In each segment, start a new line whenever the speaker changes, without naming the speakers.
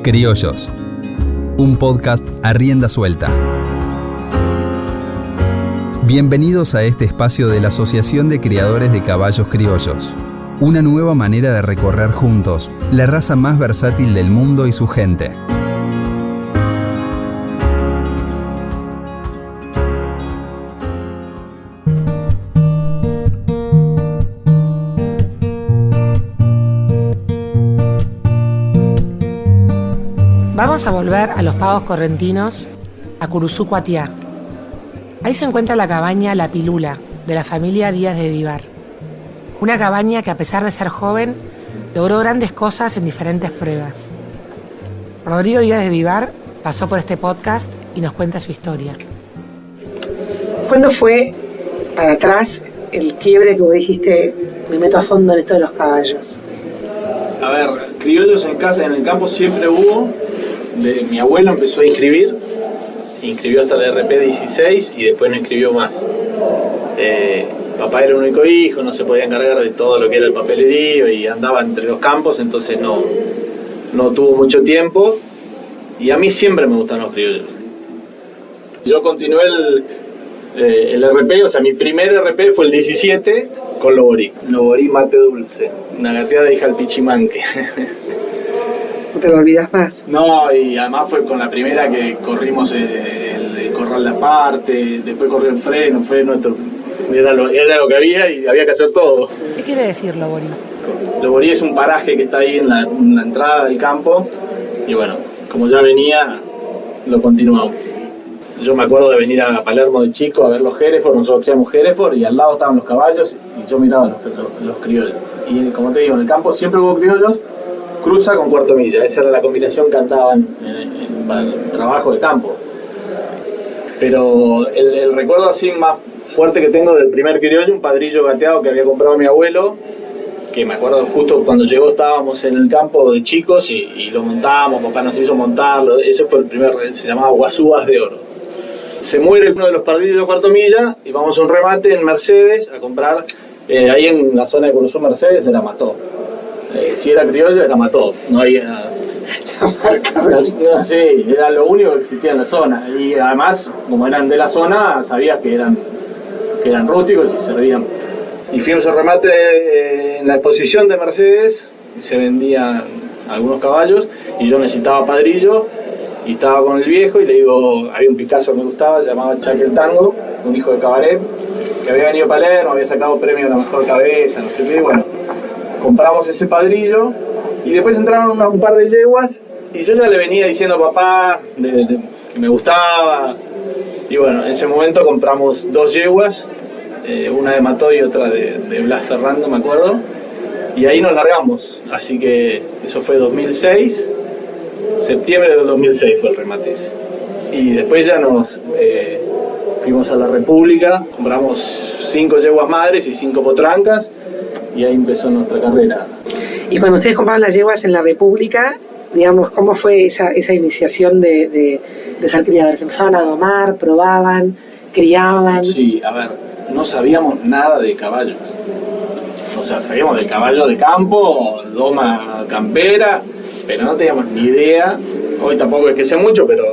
Criollos, un podcast a rienda suelta. Bienvenidos a este espacio de la Asociación de Criadores de Caballos Criollos. Una nueva manera de recorrer juntos la raza más versátil del mundo y su gente.
Vamos a volver a los pagos correntinos, a Curuzuco-Atiá. Ahí se encuentra la cabaña La Pilula, de la familia Díaz de Vivar. Una cabaña que, a pesar de ser joven, logró grandes cosas en diferentes pruebas. Rodrigo Díaz de Vivar pasó por este podcast y nos cuenta su historia. ¿Cuándo fue, para atrás, el quiebre que vos dijiste, me meto a fondo en esto de los caballos?
A ver, criollos en casa, en el campo siempre hubo. Mi abuelo empezó a inscribió hasta el RP16 y después no inscribió más. Papá era el único hijo, no se podía encargar de todo lo que era el papelerío y andaba entre los campos, entonces no tuvo mucho tiempo. Y a mí siempre me gustaron los criollos. Yo continué el RP, o sea, mi primer RP fue el 17 con Loborí mate dulce, una gateada hija del Pichimanque.
¿No te lo olvidas más?
No, y además fue con la primera que corrimos el corral de aparte, después corrió el freno, fue nuestro, era lo que había y había que hacer todo.
¿Qué quiere decir Loborí?
Loborí es un paraje que está ahí en la entrada del campo y bueno, como ya venía, lo continuamos. Yo me acuerdo de venir a Palermo de chico a ver los Hereford, nosotros criamos Hereford y al lado estaban los caballos y yo miraba los criollos. Y como te digo, en el campo siempre hubo criollos, cruza con cuarto milla, esa era la combinación que andaban para el trabajo de campo. Pero el recuerdo así más fuerte que tengo del primer criollo, un padrillo gateado que había comprado mi abuelo, que me acuerdo justo cuando llegó estábamos en el campo de chicos y lo montábamos, papá nos hizo montarlo, ese fue el primer, se llamaba Guasúas de Oro. Se muere uno de los padrillos de cuarto milla y vamos a un remate en Mercedes a comprar, ahí en la zona de Curuzú Mercedes era Mató. Si era criollo era Mató, no había... no, sí, era lo único que existía en la zona y además como eran de la zona sabías que eran rústicos y servían. Y fuimos al remate en la exposición de Mercedes y se vendían algunos caballos y yo necesitaba padrillo y estaba con el viejo y le digo, había un Picasso que me gustaba, llamado Chaque el Tango, un hijo de cabaret que había venido a Palermo, había sacado premio a la mejor cabeza, no sé qué, bueno, compramos ese padrillo y después entraron un par de yeguas y yo ya le venía diciendo a papá que me gustaba y bueno, en ese momento compramos 2 yeguas, una de Mató y otra de Blas Ferrando, me acuerdo, y ahí nos largamos, así que eso fue 2006, septiembre del 2006 fue el remate ese. Y después ya nos fuimos a la República, compramos 5 yeguas madres y 5 potrancas y ahí empezó nuestra carrera.
Y cuando ustedes compraban las yeguas en la República, digamos, ¿cómo fue esa iniciación de ser criadores? ¿Empezaban a domar, probaban, criaban?
Sí, a ver, no sabíamos nada de caballos. O sea, sabíamos del caballo de campo, doma campera, pero no teníamos ni idea. Hoy tampoco es que sé mucho, pero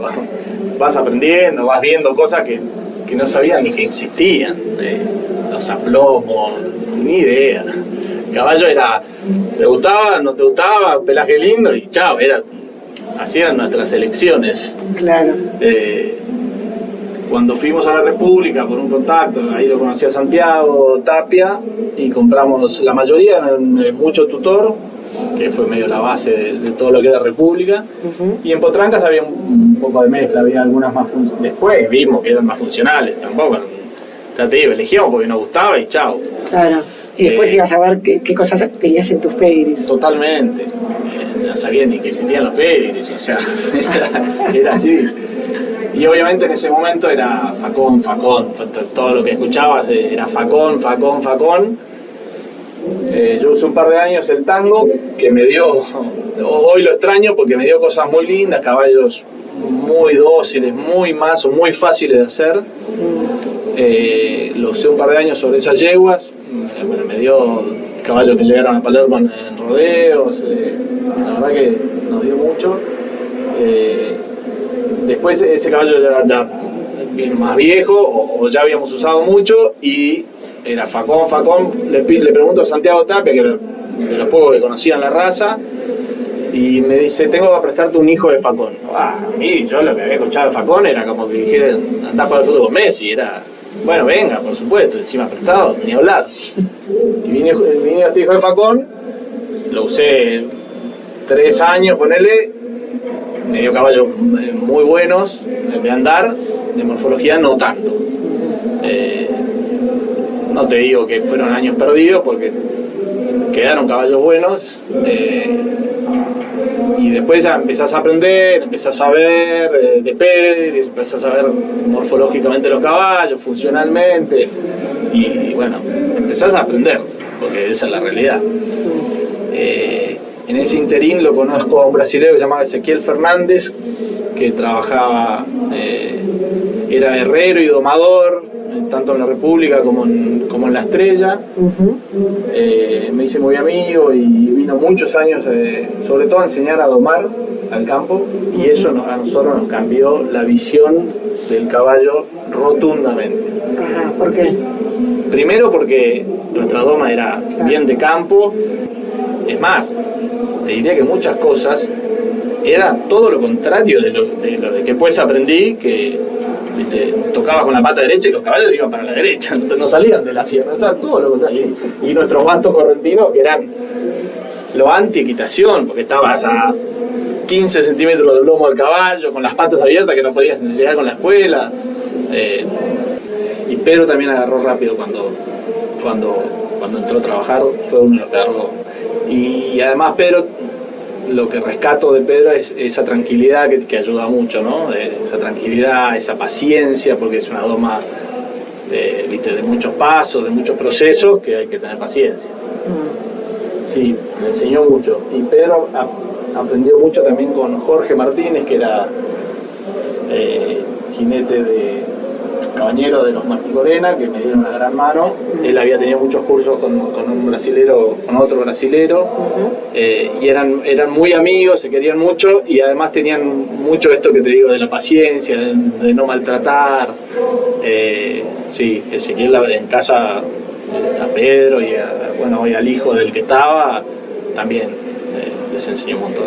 vas aprendiendo, vas viendo cosas que no sabías ni que existían. Los aplomos, ni idea. El caballo era, ¿te gustaba? ¿No te gustaba? Pelaje lindo y chao, así eran nuestras elecciones.
Claro.
Cuando fuimos a la República por un contacto, ahí lo conocí a Santiago Tapia y compramos, la mayoría eran mucho tutor, que fue medio la base de todo lo que era República, y en potrancas había un poco de mezcla, había algunas más después vimos que eran más funcionales, tampoco, ya te digo, elegíamos porque nos gustaba y chao.
Claro, y después ibas a ver qué cosas tenías en tus pedigrees.
Totalmente, no sabía ni que existían los pedigrees, o sea, era así. Y obviamente en ese momento era facón, todo lo que escuchabas era facón. Yo usé un par de años el tango, que me dio, hoy lo extraño porque me dio cosas muy lindas, caballos muy dóciles, muy mansos, muy fáciles de hacer. Lo usé un par de años sobre esas yeguas, me dio caballos que llegaron a Palermo en rodeos, la verdad que nos dio mucho. Después ese caballo ya vino más viejo o ya habíamos usado mucho y era Facón. Le pregunto a Santiago Tapia, que era de los pocos que conocían la raza, y me dice, tengo que prestarte un hijo de Facón. A mí, yo lo que había escuchado de Facón era como que dijera, andás para el fútbol con Messi, era, bueno, venga, por supuesto, encima prestado, ni hablar. Y vine este hijo de Facón, lo usé 3 años, ponele, me dio caballos muy buenos de andar, de morfología no tanto. No te digo que fueron años perdidos porque quedaron caballos buenos, y después ya empezás a aprender, empezás a ver de pedigrí, empezás a ver morfológicamente los caballos, funcionalmente, y bueno, empezás a aprender, porque esa es la realidad. En ese interín lo conozco a un brasileño que se llamaba Ezequiel Fernández, que trabajaba, era herrero y domador, tanto en la República como en la Estrella. Me hice muy amigo y vino muchos años, sobre todo a enseñar a domar al campo, y eso a nosotros nos cambió la visión del caballo rotundamente.
¿Por qué?
Primero porque nuestra doma era bien de campo, es más, te diría que muchas cosas era todo lo contrario de lo que después aprendí, que tocabas con la pata derecha y los caballos iban para la derecha, no salían de la pierna, o sea, todo lo contrario. Y nuestros bastos correntinos, que eran lo anti-equitación, porque estabas a 15 centímetros del lomo del caballo, con las patas abiertas que no podías llegar con la espuela. Y Pedro también agarró rápido cuando entró a trabajar, fue uno de los que agarró. Y además Pedro, lo que rescato de Pedro es esa tranquilidad que ayuda mucho, ¿no? Esa tranquilidad, esa paciencia, porque es una doma de muchos pasos, de muchos procesos, que hay que tener paciencia. Sí, me enseñó mucho. Y Pedro aprendió mucho también con Jorge Martínez, que era jinete cabañero de los Marticorena, que me dieron una gran mano. Él había tenido muchos cursos con otro brasilero, y eran muy amigos, se querían mucho, y además tenían mucho esto que te digo de la paciencia, de no maltratar. Sí, Ezequiel en casa, a Pedro y hoy al hijo del que estaba, también les enseñó un montón.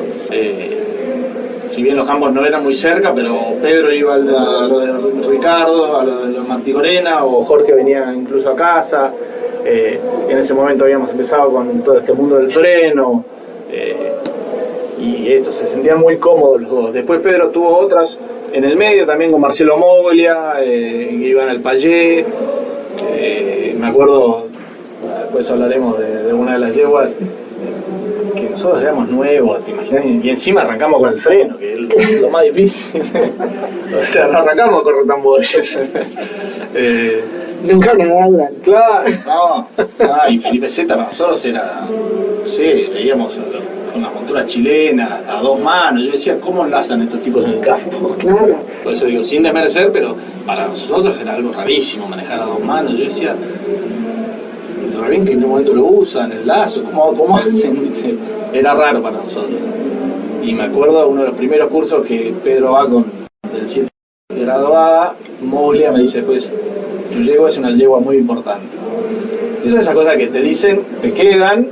Si bien los campos no eran muy cerca, pero Pedro iba a lo de Ricardo, a lo de los Marticorena, o Jorge venía incluso a casa. En ese momento habíamos empezado con todo este mundo del freno, y esto, se sentían muy cómodos los dos. Después Pedro tuvo otras en el medio, también con Marcelo Moglia, que iban al Payé. Me acuerdo, después hablaremos de una de las yeguas, que nosotros éramos nuevos, te imaginas, y encima arrancamos con el freno, que es lo más difícil. O sea, no arrancamos con tambores.
Nunca me hablan.
Claro, no. Y Felipe Zeta para nosotros era, no sé, veíamos unas monturas chilenas a 2 manos. Yo decía, ¿cómo enlazan estos tipos en el campo?
Claro.
Por eso digo, sin desmerecer, pero para nosotros era algo rarísimo manejar a 2 manos. Yo decía, re bien que en un momento lo usan, el lazo, ¿cómo hacen? Era raro para nosotros. Y me acuerdo de uno de los primeros cursos que Pedro va con el 7 grado A, Moglia me dice después, tu yegua es una yegua muy importante. Y son esas cosas que te dicen, te quedan.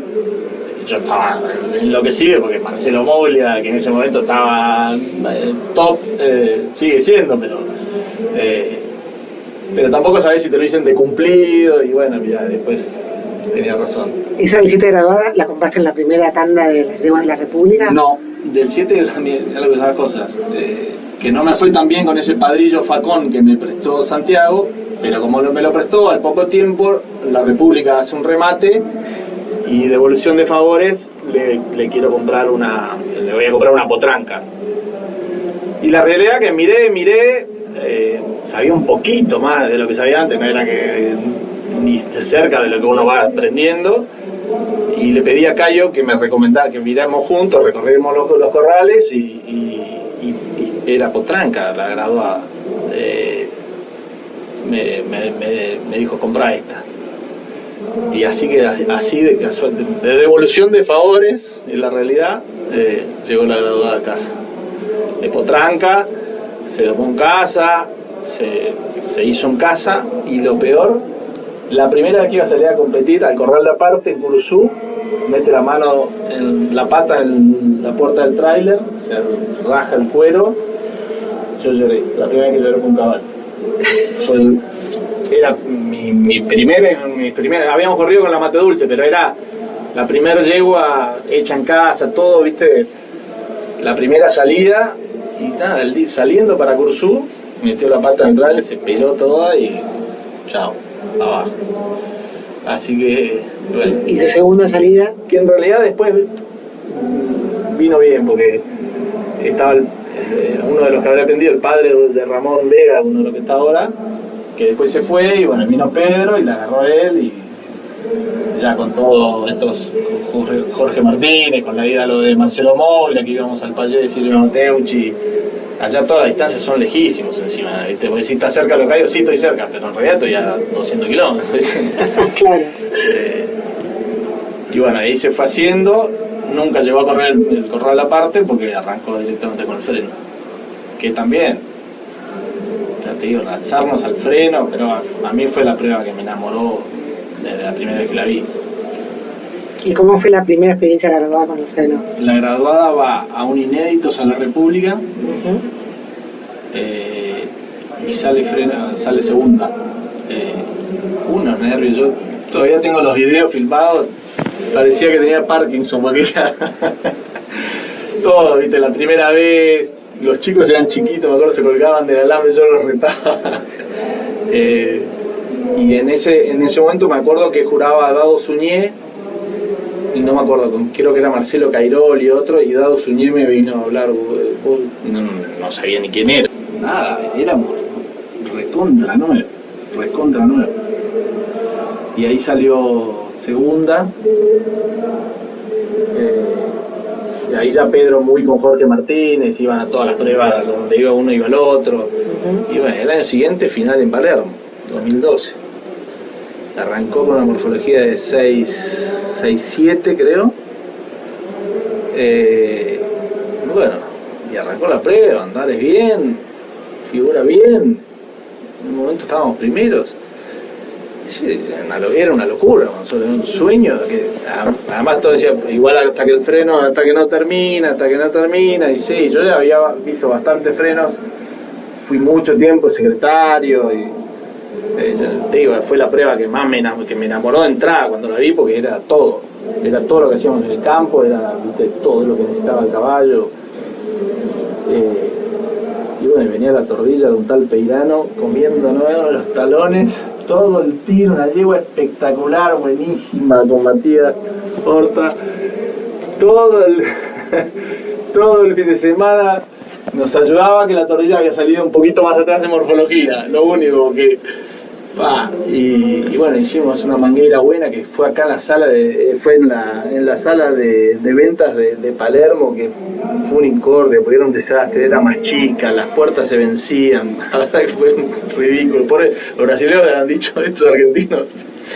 Yo estaba enloquecido porque Marcelo Moglia, que en ese momento estaba top, sigue siendo, pero tampoco sabés si te lo dicen de cumplido, y bueno, mira, después tenía razón.
¿Esa del 7 graduada la compraste en la primera tanda de las yeguas de la República?
No, del 7 algo de esas cosas, que no me fue tan bien con ese padrillo Facón que me prestó Santiago, pero como me lo prestó, al poco tiempo la República hace un remate, y devolución de favores le quiero comprar le voy a comprar una potranca. Y la realidad que miré, sabía un poquito más de lo que sabía antes, no era que ni cerca de lo que uno va aprendiendo, y le pedí a Cayo que me recomendara que miráramos juntos, recorriéramos los corrales, y era potranca la graduada. Me dijo, comprá esta. Y así de devolución de favores, en la realidad, llegó la graduada a casa. de potranca, se domó en casa, se hizo en casa, y lo peor, la primera vez que iba a salir a competir, al corral de aparte en Curuzú, mete la mano en la pata en la puerta del tráiler, se raja el cuero, yo lloré, la primera vez que lloré con un caballo. Era mi primera, habíamos corrido con la Mate Dulce, pero era la primera yegua hecha en casa, todo, viste, la primera salida, y nada, saliendo para Curuzú, metió la pata en el tráiler, se peló toda y chao, abajo. Así que, bueno.
¿Y su segunda salida?
Que en realidad después vino bien, porque estaba uno de los que habría aprendido, el padre de Ramón Vega, uno de los que está ahora, que después se fue, y bueno, vino Pedro y la agarró él, y ya con todos estos, Jorge Martínez, con la ida a lo de Marcelo Moura, que íbamos al Pallé de Silvio Mateucci, allá todas las distancias son lejísimos encima, ¿viste? Porque si estás cerca de los Cayos, sí estoy cerca, pero en realidad estoy a 200 kilómetros.
Claro.
Y bueno, ahí se fue haciendo, nunca llegó a correr el corral aparte porque arrancó directamente con el freno, que también, ya te digo, lanzarnos al freno, pero a mí fue la prueba que me enamoró desde la primera vez que la vi.
¿Y cómo fue la primera experiencia graduada con el freno?
La graduada va a un Inéditos a la República, y sale segunda. Unos nervios, yo todavía tengo los videos filmados, parecía que tenía Parkinson, porque era todo, viste, la primera vez, los chicos eran chiquitos, me acuerdo, se colgaban del alambre, yo los retaba. Y en ese momento me acuerdo que juraba a Dado Suñé, y no me acuerdo, creo que era Marcelo Cairol y otro, y Dado Suñé me vino a hablar, no sabía ni quién era. Nada, éramos recontra nueve. Y ahí salió segunda, y ahí ya Pedro muy con Jorge Martínez, iban a todas las pruebas, donde iba uno iba el otro. Y bueno, el año siguiente final en Palermo, 2012. Arrancó con una morfología de 6'7", creo. Bueno, y arrancó la prueba, andares bien, figura bien. En un momento estábamos primeros. Sí, era una locura, era un sueño. Que, además todo decía, igual hasta que el freno, hasta que no termina. Y sí, yo ya había visto bastantes frenos, fui mucho tiempo secretario, y te digo, fue la prueba que más me enamoró de entrada cuando la vi, porque era todo lo que hacíamos en el campo, era, viste, todo lo que necesitaba el caballo. Y bueno, venía la tordilla de un tal Peirano comiendo los talones, todo el tiro, una yegua espectacular, buenísima, con Matías Horta, todo el fin de semana nos ayudaba que la tordilla había salido un poquito más atrás de morfología, lo único que... Y bueno, hicimos una manguera buena que fue acá en la sala en la sala de ventas de Palermo, que fue un incordio, porque era un desastre, era más chica, las puertas se vencían, la verdad que fue ridículo. Los brasileños le han dicho estos argentinos,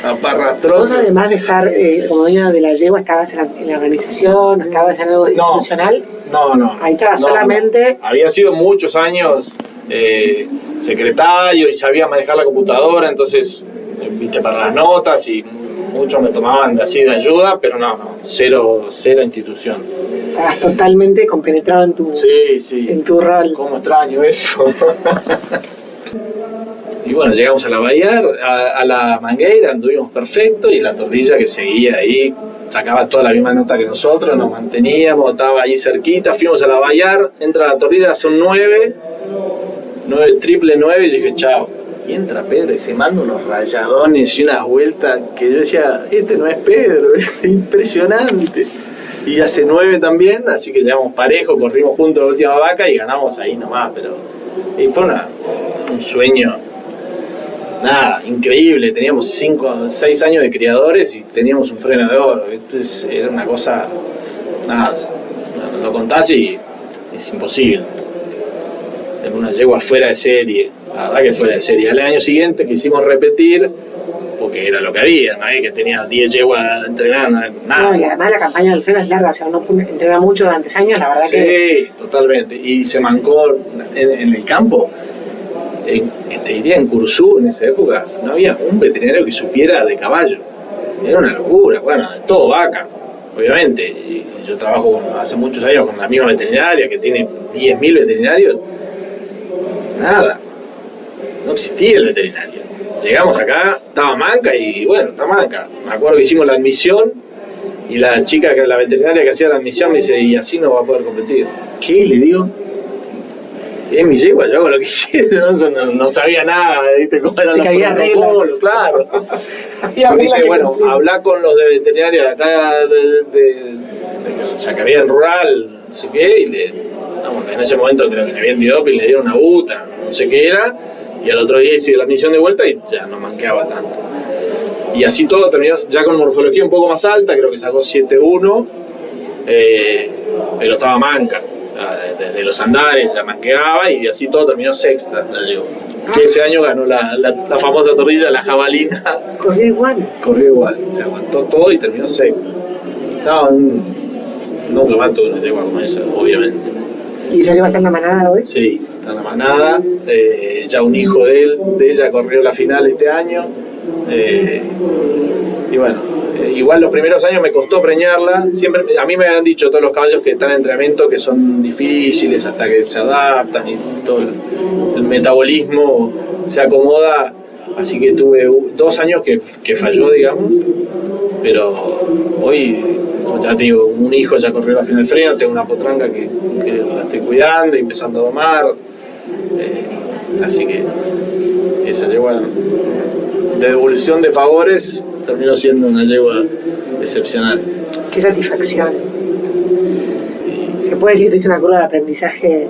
zaparrastrosos.
¿Vos además de estar como dueño de la yegua, estabas en la organización, estabas en algo institucional?
No.
Ahí estaba solamente...
No. Había sido muchos años secretario y sabía manejar la computadora, entonces, viste, para las notas, y muchos me tomaban así de ayuda, pero no, cero institución.
Estabas totalmente compenetrado en tu, en tu rol.
¿Cómo extraño eso? Y bueno, llegamos a la bahía, a la mangueira, anduvimos perfecto, y la tordilla que seguía ahí, sacaba toda la misma nota que nosotros, nos manteníamos, estaba ahí cerquita, fuimos a la bahía, entra la tordilla, son 9, triple 9, y dije, chao. Y entra Pedro y se manda unos rayadones y unas vueltas que yo decía, este no es Pedro, es impresionante. Y hace 9 también, así que llevamos parejo, corrimos juntos la última vaca y ganamos ahí nomás, pero y fue un sueño, nada, increíble. Teníamos 5 o 6 años de criadores y teníamos un freno de oro. Entonces era una cosa, nada, lo contás y es imposible. Una yegua fuera de serie, la verdad que fuera de serie. Al año siguiente quisimos repetir, porque era lo que había, ¿no? Que tenía 10 yeguas entrenando, nada.
No, y además la campaña del freno es larga, o sea, uno entrena mucho durante años, la verdad que...
Sí, totalmente. Y se mancó en el campo. Te diría en Curuzú, en esa época, no había un veterinario que supiera de caballo. Era una locura, bueno, de todo vaca, obviamente. Y yo trabajo hace muchos años con la misma veterinaria que tiene 10.000 veterinarios. Nada, no existía el veterinario. Llegamos acá, estaba manca y bueno, está manca. Me acuerdo que hicimos la admisión y la chica, la veterinaria que hacía la admisión me dice, y así no va a poder competir. ¿Qué? Le digo, es mi yegua, yo hago lo que quiero, no sabía nada, ¿viste? Cómo eran los protocolos, claro. Y dice, bueno, habla con los de veterinaria de acá, de Chacaría en Rural, no sé qué, y en ese momento creo que le habían antidoping, le dieron una buta, no sé qué era, y al otro día hice la admisión de vuelta y ya no manqueaba tanto. Y así todo terminó, ya con morfología un poco más alta, creo que sacó 7-1, pero estaba manca. Desde los andares ya manqueaba y así todo terminó sexta, la llevó. Que ese año ganó la famosa torrilla, la jabalina.
Corrió igual,
se aguantó todo y terminó sexta. No, nunca más tuve una yegua como esa, obviamente.
¿Y esa yegua está en la manada hoy?
Sí, está en la manada. Ya un hijo de ella corrió la final este año. Y bueno, igual los primeros años me costó preñarla. Siempre, a mí me han dicho todos los caballos que están en entrenamiento que son difíciles hasta que se adaptan y todo el metabolismo se acomoda. Así que tuve 2 años que falló, digamos. Pero hoy, ya te digo, un hijo ya corrió la final del freno, tengo una potranca que la estoy cuidando y empezando a domar. Así que esa yegua de devolución de favores terminó siendo una yegua excepcional.
Qué satisfacción. ¿Se puede decir que tuviste una curva de aprendizaje?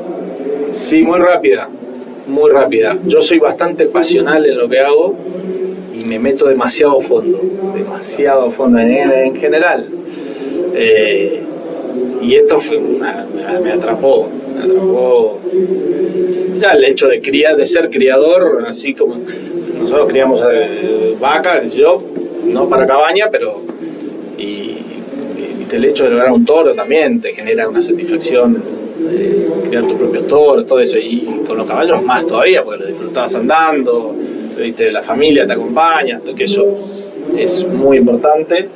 Sí, muy rápida, muy rápida. Yo soy bastante pasional en lo que hago y me meto demasiado fondo en general. Y esto me atrapó ya el hecho de ser criador, así como nosotros criamos vacas, yo no para cabaña, pero y el hecho de lograr un toro también te genera una satisfacción, criar tus propios toros, todo eso, y con los caballos más todavía, porque los disfrutabas andando, ¿viste? La familia te acompaña, que eso es muy importante.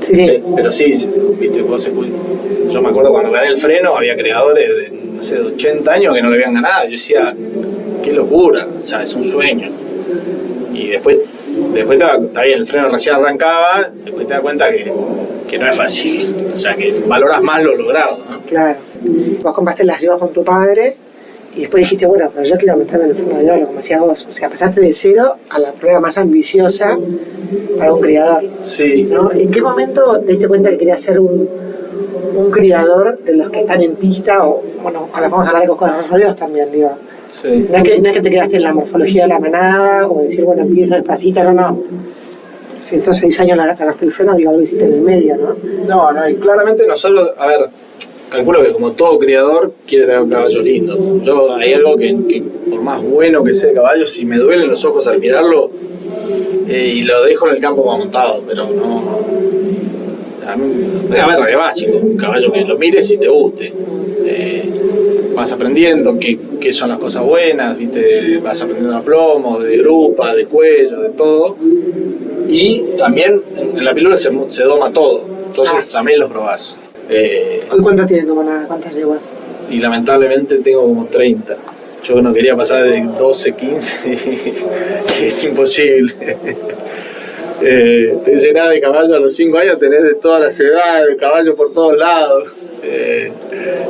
Sí.
Pero sí, ¿viste? Yo me acuerdo cuando gané el freno, había creadores de, no sé, de 80 años que no le habían ganado. Yo decía, qué locura, o sea, es un sueño. Y después está bien, el freno recién arrancaba, después te das cuenta que no es fácil, o sea, que valoras más lo logrado, ¿no?
Claro. Vos compraste las yegua con tu padre y después dijiste, bueno, pero yo quiero meterme en el fondo de oro, como decías vos. O sea, pasaste de cero a la prueba más ambiciosa para un criador.
Sí.
¿No? ¿En qué momento te diste cuenta que querías ser un criador de los que están en pista? O, bueno, ahora vamos a hablar de cosas de los rodeos también, digo.
Sí.
No es que te quedaste en la morfología de la manada o decir, bueno, empiezo despacito, no. Si estos 6 años ganaste el freno, digo, algo hiciste en el medio, ¿no?
No, y claramente nosotros, a ver, calculo que como todo criador quiere tener un caballo lindo. Yo hay algo que por más bueno que sea el caballo, si me duelen los ojos al mirarlo, y lo dejo en el campo montado, pero no. A ver, de básico, un caballo que lo mires y te guste. Vas aprendiendo qué son las cosas buenas, ¿viste? Vas aprendiendo a plomo, de grupa, de cuello, de todo. Y también en la pilula se doma todo, entonces también lo probás.
¿Hoy cuánto tiene tu manada? ¿Cuántas yeguas?
Y lamentablemente tengo como 30. Yo no quería pasar de 12, 15, que es imposible. Te llenás de caballos a los 5 años, tenés de todas las edades, caballos por todos lados.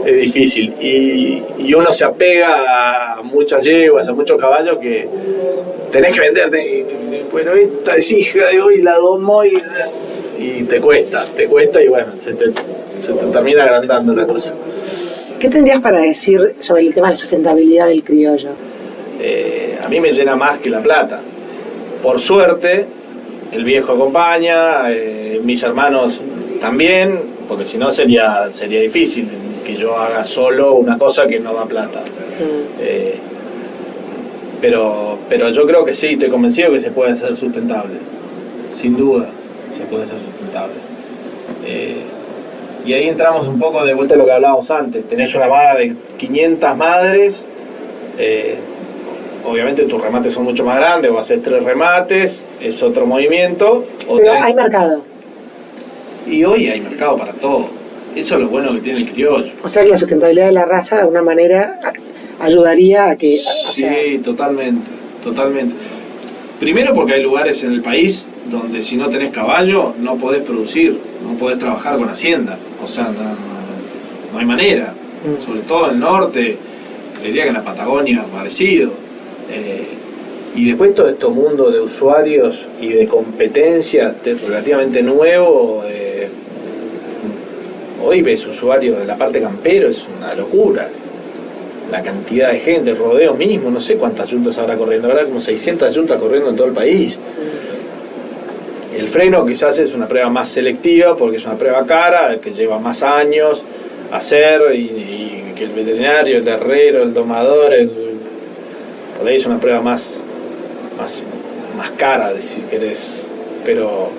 Es difícil. Y uno se apega a muchas yeguas, a muchos caballos que tenés que venderte. Bueno, esta es hija de hoy, la domó y te cuesta y bueno, se te termina agrandando la cosa.
¿Qué tendrías para decir sobre el tema de la sustentabilidad del criollo?
A mí me llena más que la plata. Por suerte, el viejo acompaña, mis hermanos también, porque si no sería difícil que yo haga solo una cosa que no da plata. Pero yo creo que sí, estoy convencido que se puede hacer sustentable. Sin duda, se puede hacer sustentable. Y ahí entramos un poco de vuelta a lo que hablábamos antes. Tenés una vaga de 500 madres, obviamente tus remates son mucho más grandes, o haces 3 remates, es otro movimiento.
Pero hay mercado.
Y hoy hay mercado para todo. Eso es lo bueno que tiene el criollo.
O sea que la sustentabilidad de la raza de alguna manera ayudaría a que...
Sí, totalmente. Primero porque hay lugares en el país donde si no tenés caballo no podés producir, no podés trabajar con hacienda. O sea, no hay manera. Sobre todo en el norte, diría que en la Patagonia parecido. Y después todo este mundo de usuarios y de competencia relativamente nuevo. Hoy ves usuarios de la parte campero, es una locura. La cantidad de gente, el rodeo mismo, no sé cuántas yuntas habrá corriendo, habrá como 600 yuntas corriendo en todo el país. El freno quizás es una prueba más selectiva porque es una prueba cara, que lleva más años hacer y que el veterinario, el herrero, el domador, por ahí es una prueba más cara, si querés. Pero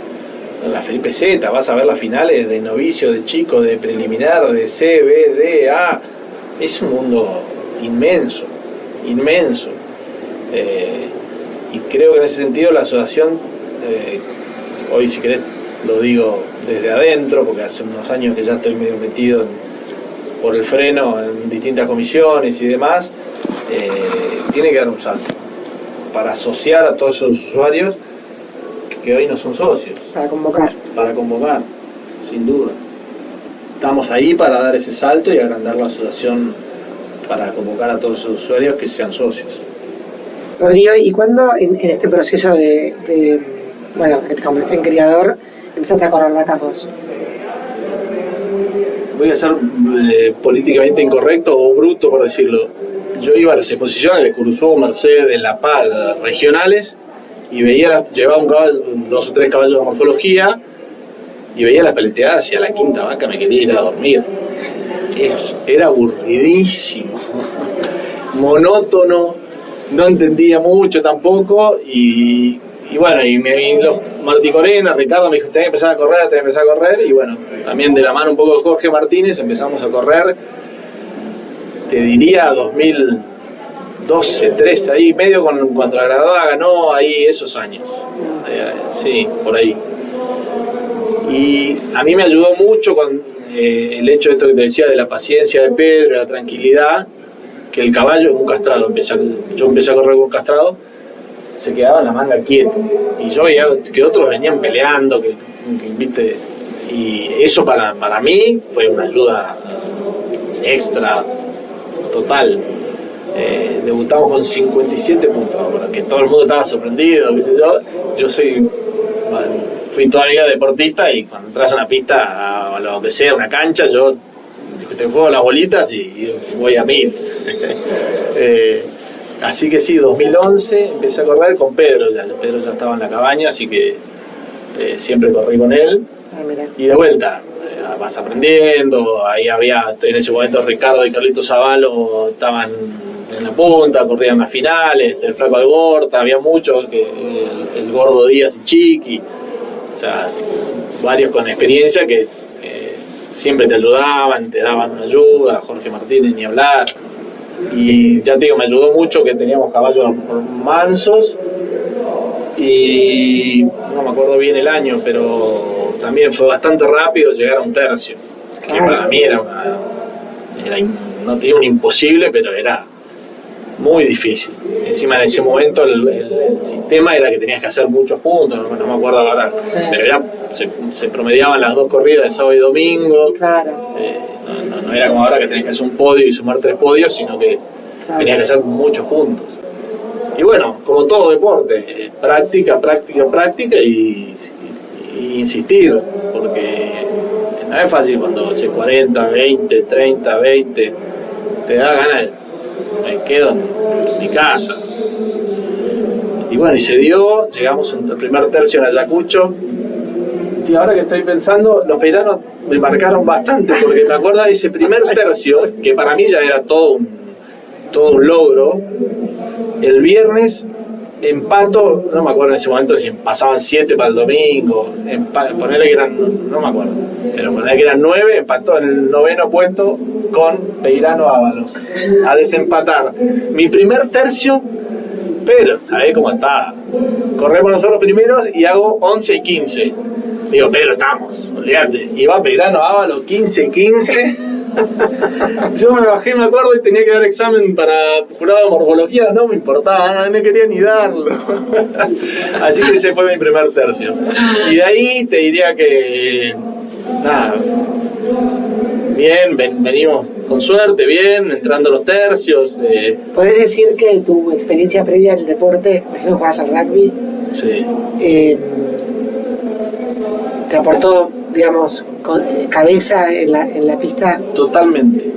en la Felipe Z vas a ver las finales de novicio, de chico, de preliminar, de C, B, D, A. Es un mundo inmenso. Y creo que en ese sentido la asociación, hoy si querés lo digo desde adentro, porque hace unos años que ya estoy medio metido por el freno en distintas comisiones y demás, tiene que dar un salto para asociar a todos esos usuarios que hoy no son socios.
Para convocar,
sin duda. Estamos ahí para dar ese salto y agrandar la asociación para convocar a todos los usuarios que sean socios.
Rodrigo, ¿y cuándo en este proceso de que te convertiste en criador, empezaste a correr vacas vos?
Voy a ser políticamente incorrecto o bruto por decirlo. Yo iba a las exposiciones de Curuzú, Mercedes, de La Paz, regionales, y llevaba un caballo, 2 o 3 caballos de morfología, y veía las paleteadas y a la quinta vaca me quería ir a dormir. Era aburridísimo, monótono, no entendía mucho tampoco, y bueno, los Martí Corena, Ricardo me dijo, tenés que empezar a correr, y bueno, también de la mano un poco de Jorge Martínez empezamos a correr, te diría 2012, 13, ahí medio cuando la graduada ganó, ahí esos años, sí, por ahí. Y a mí me ayudó mucho con el hecho de esto que te decía de la paciencia de Pedro, la tranquilidad, que el caballo es un castrado, yo empecé a correr con un castrado, se quedaba en la manga quieto, y yo veía que otros venían peleando, ¿viste? Y eso para mí fue una ayuda extra, total. Debutamos con 57 puntos, que todo el mundo estaba sorprendido, qué sé yo fui toda mi vida deportista y cuando entras a una pista, a lo que sea, una cancha, yo te juego las bolitas y voy a 1000. Así que sí, 2011 empecé a correr con Pedro ya estaba en la cabaña, así que siempre corrí con él. Y de vuelta, vas aprendiendo, ahí había, en ese momento Ricardo y Carlito Zavalo estaban en la punta, corrían las finales, el Flaco Algorta, había muchos, el Gordo Díaz y Chiqui, o sea, varios con experiencia que siempre te ayudaban, te daban una ayuda, Jorge Martínez ni hablar. Y ya te digo, me ayudó mucho que teníamos caballos mansos y no me acuerdo bien el año, pero también fue bastante rápido llegar a un tercio, que para mí no tenía un imposible, pero era muy difícil. Encima en ese momento el sistema era que tenías que hacer muchos puntos, no me acuerdo ahora, pero se promediaban las 2 corridas de sábado y domingo.
Claro.
No era como ahora que tenías que hacer un podio y sumar 3 podios, sino que tenías que hacer muchos puntos. Y bueno, como todo deporte, práctica y insistir, porque no es fácil cuando haces 40, 20, 30, 20, te da ganas de me quedo en mi casa. Y bueno, y se dio, llegamos al primer tercio en Ayacucho. Y ahora que estoy pensando, los peiranos me marcaron bastante, porque me acuerdo de ese primer tercio, que para mí ya era todo un logro, El viernes empato, no me acuerdo en ese momento si pasaban 7 para el domingo, ponerle que eran, no me acuerdo, pero ponerle que eran 9, empató en el 9º puesto con Peirano Ábalos, a desempatar mi primer tercio, pero ¿sabés cómo está? Corremos nosotros primeros y hago 11 y 15. Digo, pero estamos, olvídate. Y va Peirano Ábalos 15-15. Yo me bajé, me acuerdo, y tenía que dar examen para jurado de morfología, no me importaba, no quería ni darlo. Así que ese fue mi primer tercio. Y de ahí te diría que, nada, bien, venimos con suerte, bien, entrando los tercios.
¿Podés decir que tu experiencia previa en el deporte, imagino que jugabas al rugby,
Sí.
te aportó, digamos, cabeza en la pista?
Totalmente.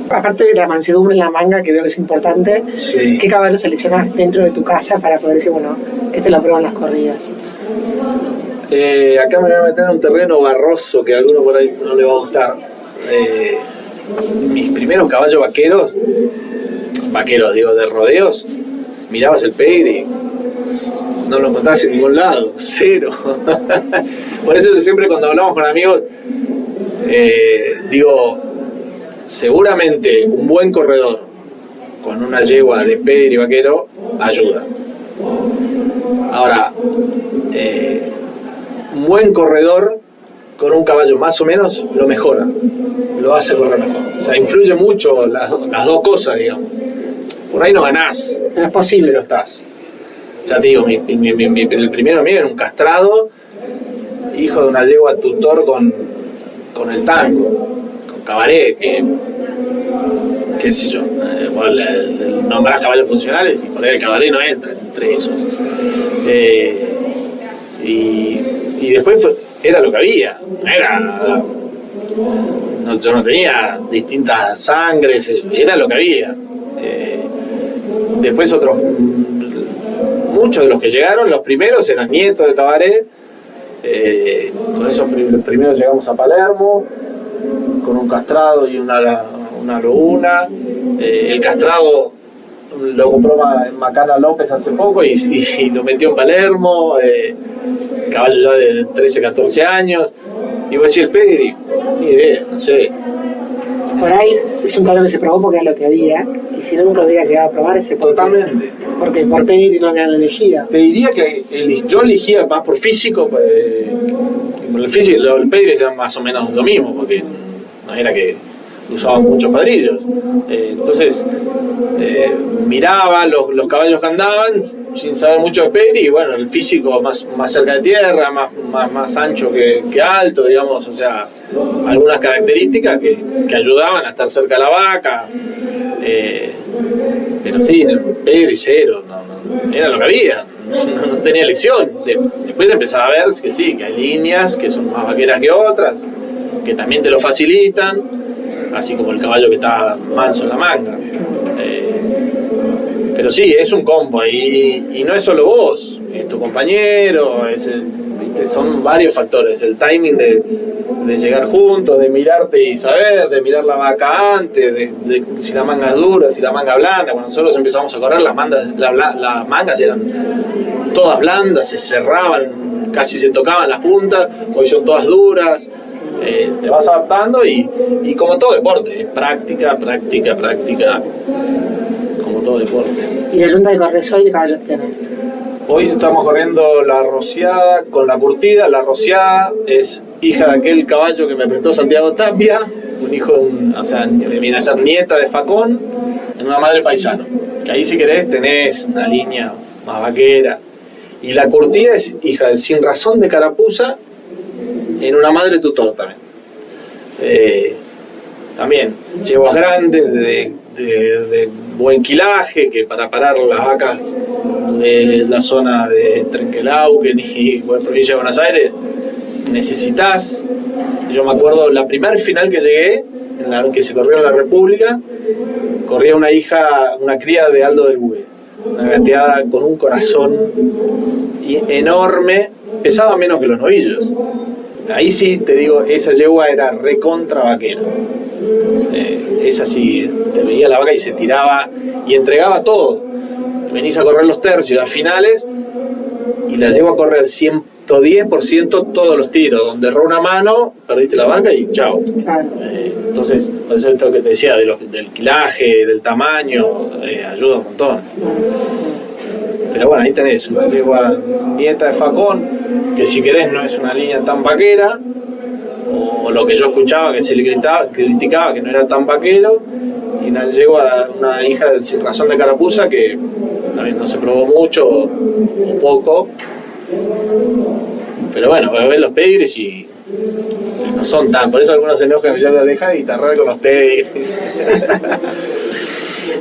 Aparte de la mansedumbre en la manga, que veo que es importante,
Sí.
¿qué caballo seleccionás dentro de tu casa para poder decir, bueno, este lo pruebo en las corridas?
Acá me voy a meter en un terreno barroso que a alguno por ahí no le va a gustar. Mis primeros caballos vaqueros digo, de rodeos, mirabas el pedigrí, no lo encontrabas en ningún lado, cero. Por eso yo siempre cuando hablamos con amigos, digo, seguramente un buen corredor con una yegua de pedigrí vaquero ayuda. Ahora, un buen corredor con un caballo más o menos lo mejora, lo hace correr mejor. O sea, influye mucho las dos cosas, digamos. Por ahí no ganás,
No es posible.
pero estás. Ya te digo, el primero mío era un castrado, hijo de una yegua tutor con el tango, con cabaret, qué sé yo. Nombrás caballos funcionales y por ahí el cabaret no entra entre esos. Y después era lo que había, yo no tenía distintas sangres, era lo que había. Después muchos de los que llegaron, los primeros eran nietos de cabaret. Con esos primeros llegamos a Palermo, con un castrado y una laguna. El castrado lo compró Macana López hace poco y lo metió en Palermo, caballo ya de 13, 14 años. Y voy a decir el pedigrí, ni idea, no sé.
Por ahí es un caballo que se probó porque era lo que había, y si no nunca lo hubiera llegado a probar ese
Totalmente.
Porque por pedigrí no eran elegidas.
Te diría que yo elegía más por físico, el pedigrí era más o menos lo mismo, porque no era que usaban muchos padrillos. Entonces miraba los caballos que andaban sin saber mucho de pedigrí, y bueno, el físico más cerca de tierra, más ancho que alto, digamos, o sea, algunas características que ayudaban a estar cerca de la vaca. Pero sí, el pedigrí cero, no, era lo que había, no tenía elección. Después empezaba a ver que sí, que hay líneas que son más vaqueras que otras, que también te lo facilitan, así como el caballo que está manso en la manga. Pero sí, es un combo y no es solo vos, es tu compañero, son varios factores, el timing de llegar juntos, de mirarte y saber, de mirar la vaca antes, de si la manga es dura, si la manga es blanda. Cuando nosotros empezamos a correr, las mangas eran todas blandas, se cerraban, casi se tocaban las puntas, hoy son todas duras. Te vas adaptando y como todo deporte, práctica, como todo deporte.
¿Y la yunta de corres hoy qué caballos tienen?
Hoy estamos corriendo la rociada con la curtida. La rociada es hija de aquel caballo que me prestó Santiago Tapia, un hijo, o sea, viene a ser nieta de Facón, en una madre paisano. Que ahí si querés tenés una línea más vaquera. Y la curtida es hija del Sin Razón de Carapuza, en una madre tutor también. También yeguas grandes de buen quilaje, que para parar las vacas de la zona de Trenquelauquen y provincia de Buenos Aires necesitas. Yo me acuerdo la primera final que llegué, que se corrió en la República, corría una cría de Aldo del Bue, una gateada con un corazón enorme, pesaba menos que los novillos, ahí sí te digo, esa yegua era recontra vaquera. Esa sí, te veía la vaca y se tiraba y entregaba todo. Venís a correr los tercios, a finales, y la yegua corre al 110% todos los tiros. Donde erró una mano, perdiste la vaca y chao.
Claro.
Entonces, por eso esto que te decía, del quilaje, del tamaño, ayuda un montón. Pero bueno, ahí tenés una yegua nieta de Facón, que si querés no es una línea tan vaquera, o lo que yo escuchaba que se le criticaba que no era tan vaquero, y una yegua, una hija del Sin Razón de Carapuza, que también no se probó mucho o poco, pero bueno, ves los pedigres y no son tan, por eso algunos se enojan que yo la deja de guitarrar con los pedigres.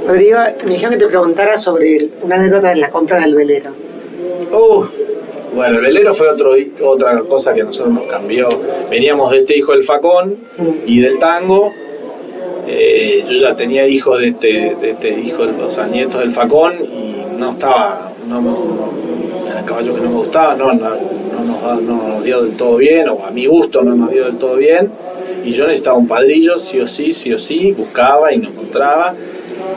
Rodrigo, me dijeron que te preguntara sobre una anécdota en la compra del velero.
Bueno, el velero fue otra cosa que a nosotros nos cambió. Veníamos de este hijo del Facón y del tango. Yo ya tenía hijos de este hijo, o sea, nietos del Facón, y no estaba, era el caballo que no me gustaba, no nos dio del todo bien, o a mi gusto no nos dio del todo bien, y yo necesitaba un padrillo, sí o sí, buscaba y no encontraba,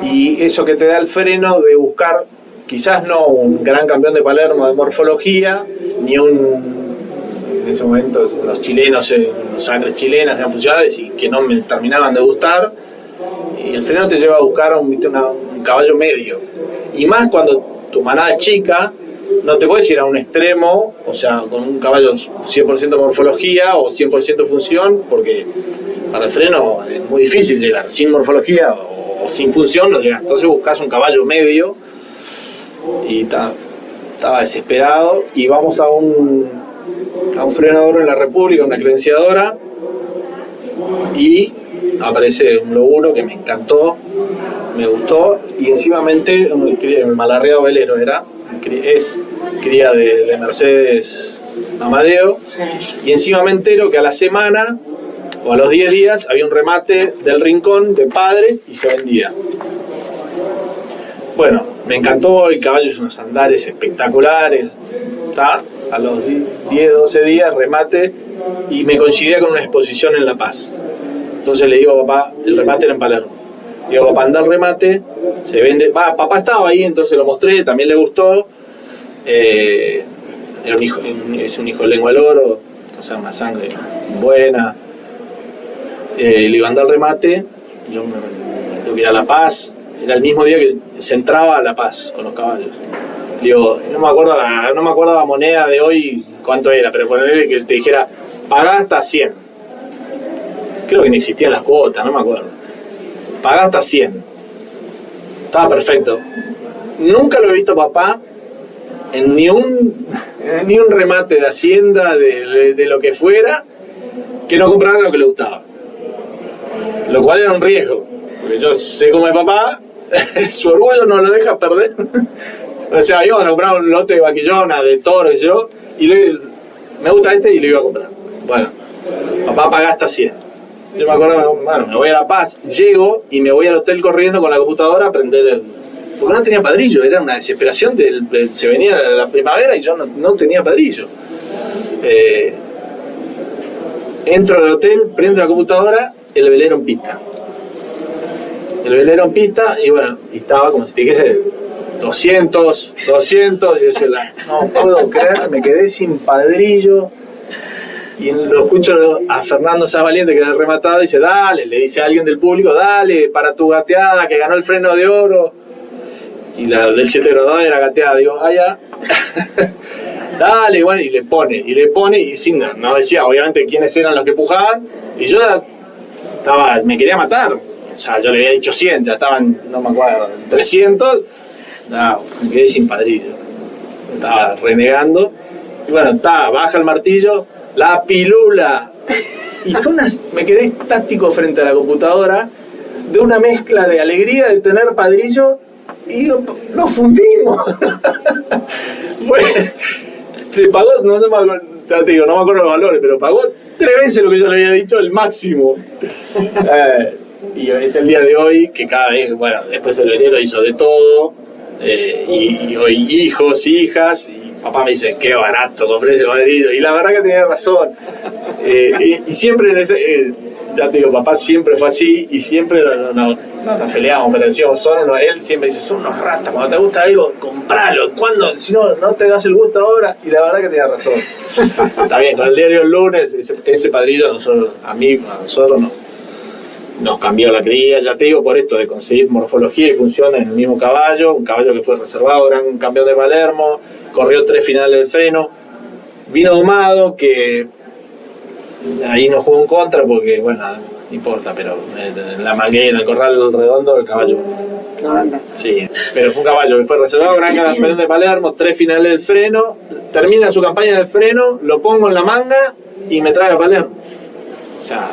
y eso que te da el freno de buscar, quizás no un gran campeón de Palermo de morfología, ni en ese momento los chilenos, sangres chilenas eran funcionales y que no me terminaban de gustar, y el freno te lleva a buscar un caballo medio, y más cuando tu manada es chica, no te puedes ir a un extremo, o sea, con un caballo 100% morfología o 100% función, porque para el freno es muy difícil llegar, sin morfología o sin función no llegas, entonces buscas un caballo medio, y estaba desesperado, y vamos a un frenador en la República, una credenciadora, y aparece un loguro que me encantó, me gustó, y encimamente el malarreado velero es cría de Mercedes Amadeo,
Sí.
y encima me entero que a la semana o a los 10 días había un remate del Rincón de padres y se vendía. Bueno, me encantó, el caballo es unos andares espectaculares, ¿tá? A los 10, 12 días remate, y me coincidía con una exposición en La Paz. Entonces le digo a papá, el remate era en Palermo. Digo, papá, anda el remate, se vende. Papá estaba ahí, entonces lo mostré, también le gustó. Era es un hijo de lengua del oro, entonces una sangre buena. Le digo, anda el remate, yo me tengo que ir a La Paz. Era el mismo día que se entraba a La Paz con los caballos. Digo, no me acuerdo la moneda de hoy cuánto era, pero ponerle que te dijera, pagá hasta 100. Creo que ni existían las cuotas, no me acuerdo. Pagá hasta 100. Estaba perfecto. Nunca lo he visto papá en ni un remate de Hacienda, de lo que fuera, que no comprara lo que le gustaba. Lo cual era un riesgo, porque yo sé cómo es papá, su orgullo no lo deja perder. O sea, íbamos a comprar un lote de vaquillona, de toro, yo, y me gusta este y lo iba a comprar. Bueno, papá paga hasta 100. Yo me acuerdo, bueno, me voy a La Paz, llego y me voy al hotel corriendo con la computadora a prender porque no tenía padrillo, era una desesperación, se venía la primavera y yo no tenía padrillo. Entro al hotel, prendo la computadora, el velero en pista. Y bueno, y estaba como si te dijese 200, y yo decía, no puedo creer, me quedé sin padrillo. Y lo escucho a Fernando Valiente, que era el rematado, y dice, dale, le dice a alguien del público, dale, para tu gateada, que ganó el freno de oro. Y la del 702 era gateada, digo, ya. Dale, bueno, y le pone, y sin, no decía obviamente quiénes eran los que pujaban, y yo me quería matar. O sea, yo le había dicho 100, ya estaban, no me acuerdo, 300, no, me quedé sin padrillo. Estaba renegando, y bueno, baja el martillo, la pilula. Y me quedé estático frente a la computadora, de una mezcla de alegría de tener padrillo, y nos fundimos. Bueno, se pagó, no me acuerdo los valores, pero pagó 3 veces lo que yo le había dicho, el máximo. Y es el día de hoy que cada vez, bueno, después el velero hizo de todo, y hoy hijos, hijas, y papá me dice, qué barato, compré ese padrillo. Y la verdad que tenía razón. Y siempre, ya te digo, papá siempre fue así y siempre no nos peleamos, pero decíamos, él siempre dice, son unos ratas, cuando te gusta algo, compralo, cuando, si no te das el gusto ahora. Y la verdad que tenía razón. Está bien, con el diario El Lunes, ese padrillo a nosotros nos cambió la cría, ya te digo, por esto de conseguir morfología y función en el mismo caballo, un caballo que fue reservado, gran campeón de Palermo, corrió 3 finales del freno, vino domado, que ahí nos jugó en contra porque, bueno, no importa, pero en la manguera, en el corral redondo, el caballo no anda. Sí, pero fue un caballo que fue reservado, gran campeón de Palermo, 3 finales del freno, termina su campaña del freno, lo pongo en la manga y me trae a Palermo. O sea,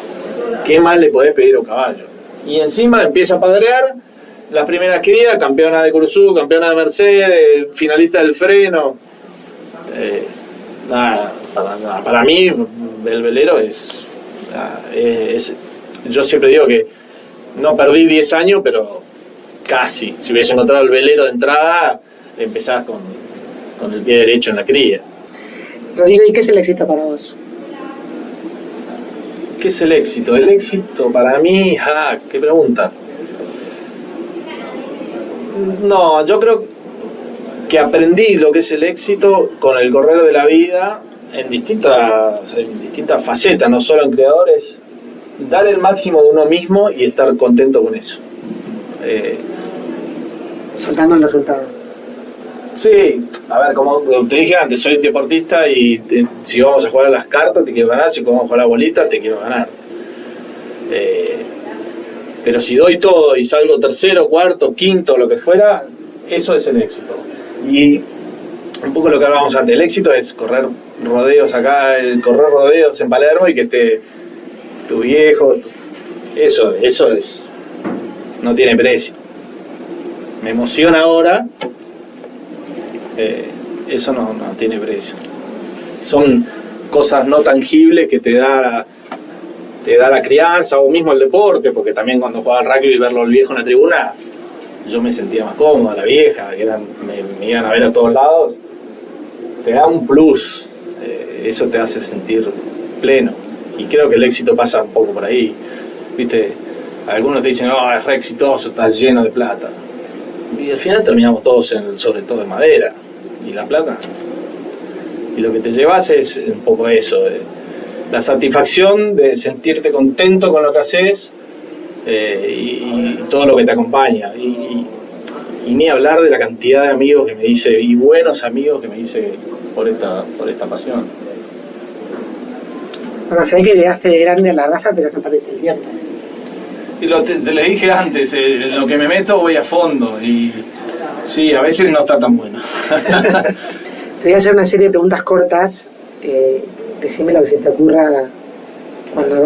¿qué más le podés pedir a un caballo? Y encima empieza a padrear las primeras crías, campeona de Curuzú, campeona de Mercedes, finalista del freno. Para mí el velero es. Yo siempre digo que no perdí 10 años, pero casi. Si hubiese encontrado el velero de entrada, empezás con el pie derecho en la cría.
Rodrigo, ¿y qué es el éxito para vos?
¿Qué es el éxito? El éxito para mí, qué pregunta. No, yo creo que aprendí lo que es el éxito con el correr de la vida en distintas facetas, no solo en creadores, dar el máximo de uno mismo y estar contento con eso.
Soltando el resultado.
Sí, a ver, como te dije antes, soy deportista y si vamos a jugar a las cartas te quiero ganar, si vamos a jugar a la bolita te quiero ganar. Pero si doy todo y salgo tercero, cuarto, quinto, lo que fuera, eso es el éxito. Y un poco lo que hablábamos antes, el éxito es correr rodeos acá, correr rodeos en Palermo y que tu viejo, eso es, no tiene precio. Me emociona ahora. Eso no tiene precio. Son cosas no tangibles que te da la crianza o mismo el deporte, porque también cuando jugaba al rugby y verlo al viejo en la tribuna, yo me sentía más cómodo, la vieja, que me iban a ver a todos lados, te da un plus, eso te hace sentir pleno, y creo que el éxito pasa un poco por ahí, viste, algunos te dicen, es re exitoso, estás lleno de plata, y al final terminamos todos sobre todo en madera, y la plata, y lo que te llevas es un poco eso, la satisfacción de sentirte contento con lo que haces y todo lo que te acompaña, y ni hablar de la cantidad de amigos que me hice, y buenos amigos que me hice por esta pasión.
Bueno, se ve que llegaste de grande a la raza, pero no perdiste el tiempo.
Y te le dije antes, lo que me meto voy a fondo, y sí, a veces no está tan bueno.
Te voy a hacer una serie de preguntas cortas, decime lo que se te ocurra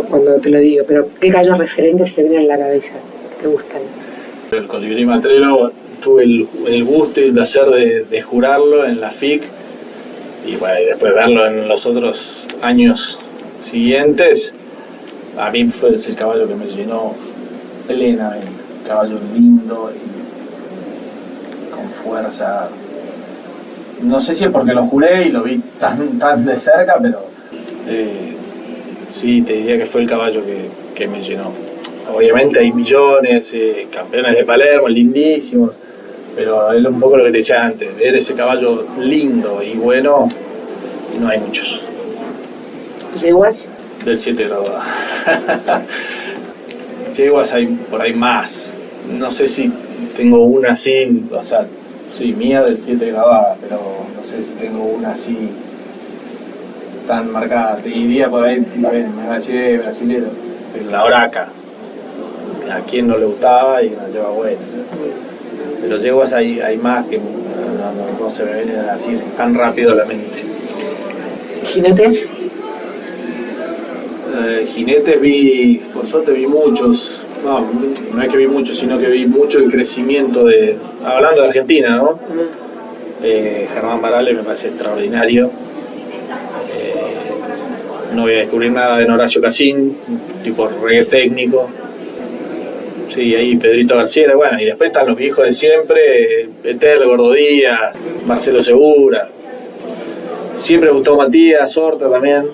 cuando te lo digo, pero ¿qué gallos referentes te vienen a la cabeza? ¿Te gustan?
El colibrí matrero, tuve el gusto y el placer de jurarlo en la FIC, y bueno, y después verlo en los otros años siguientes, a mí fue el caballo que me llenó plenamente, un caballo lindo y con fuerza. No sé si es porque lo juré y lo vi tan de cerca, pero sí, te diría que fue el caballo que me llenó. Obviamente hay millones, campeones de Palermo, lindísimos, pero es un poco lo que te decía antes, ver ese caballo lindo y bueno, no hay muchos.
¿Yeguas?
Del 7 grado. Yeguas hay por ahí más. No sé si tengo una así, o sea, sí, mía del 7 grabada, pero no sé si tengo una así tan marcada. Te diría por ahí, me va a decir brasilero, la Oraca. A quien no le gustaba y la lleva buena. Pero yeguas hay más que no se me vienen así tan rápido a la mente.
¿Jinetes?
Jinetes por suerte vi muchos. No es que vi muchos, sino que vi mucho el crecimiento hablando de Argentina, ¿no? Germán Barale me parece extraordinario. No voy a descubrir nada de Horacio Casín, tipo reggae técnico. Sí, ahí Pedrito García, bueno, y después están los viejos de siempre, Etel, Gordo Díaz, Marcelo Segura. Siempre me gustó Matías, Horta también.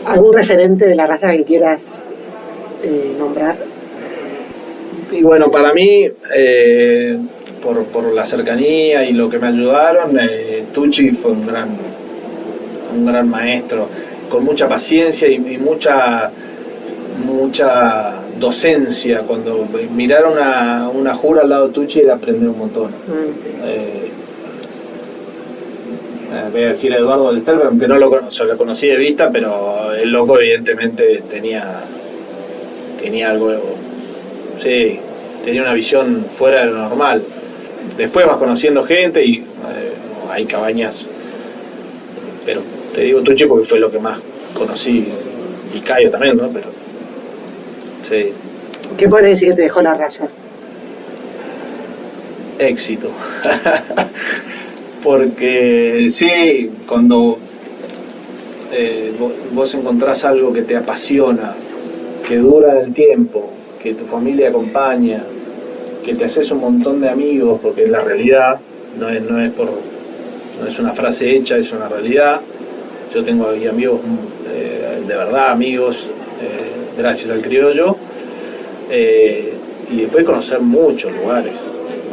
¿Algún referente de la raza que quieras nombrar?
Y bueno, para mí, por la cercanía y lo que me ayudaron, Tucci fue un gran maestro, con mucha paciencia y mucha docencia. Cuando mirar una jura al lado de Tucci era aprender un montón. Voy a decir a Eduardo del Stelberg, aunque no lo conocí de vista, pero el loco evidentemente tenía algo, sí, tenía una visión fuera de lo normal. Después vas conociendo gente y hay cabañas, pero te digo Tucci porque fue lo que más conocí, y Cayo también, ¿no? Pero sí.
¿Qué puedes decir que te dejó la raza?
Éxito. Porque sí, cuando vos encontrás algo que te apasiona, que dura el tiempo, que tu familia acompaña, que te haces un montón de amigos, porque es la realidad, no es una frase hecha, es una realidad. Yo tengo ahí amigos, de verdad amigos, gracias al criollo, y después conocer muchos lugares,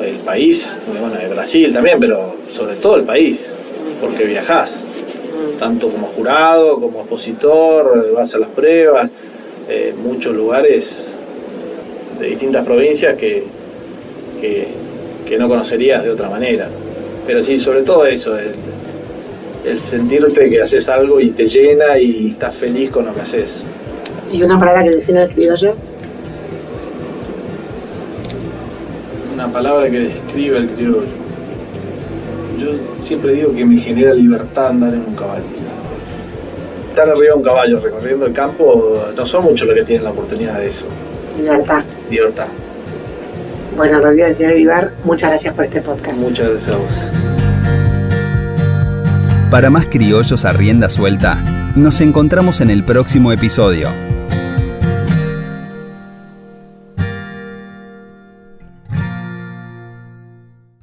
el país, bueno, de Brasil también, pero sobre todo el país, porque viajás, tanto como jurado, como expositor, vas a las pruebas, muchos lugares de distintas provincias que no conocerías de otra manera. Pero sí, sobre todo eso, el sentirte que haces algo y te llena y estás feliz con lo que haces.
¿Y una palabra que define al criollo?
Una palabra que describe al criollo. Yo siempre digo que me genera libertad andar en un caballo. Estar arriba de un caballo recorriendo el campo, no son muchos los que tienen la oportunidad de eso. Libertad.
Bueno, Rodrigo de Vivar, muchas gracias por este podcast.
Muchas gracias a vos.
Para más criollos a rienda suelta, nos encontramos en el próximo episodio.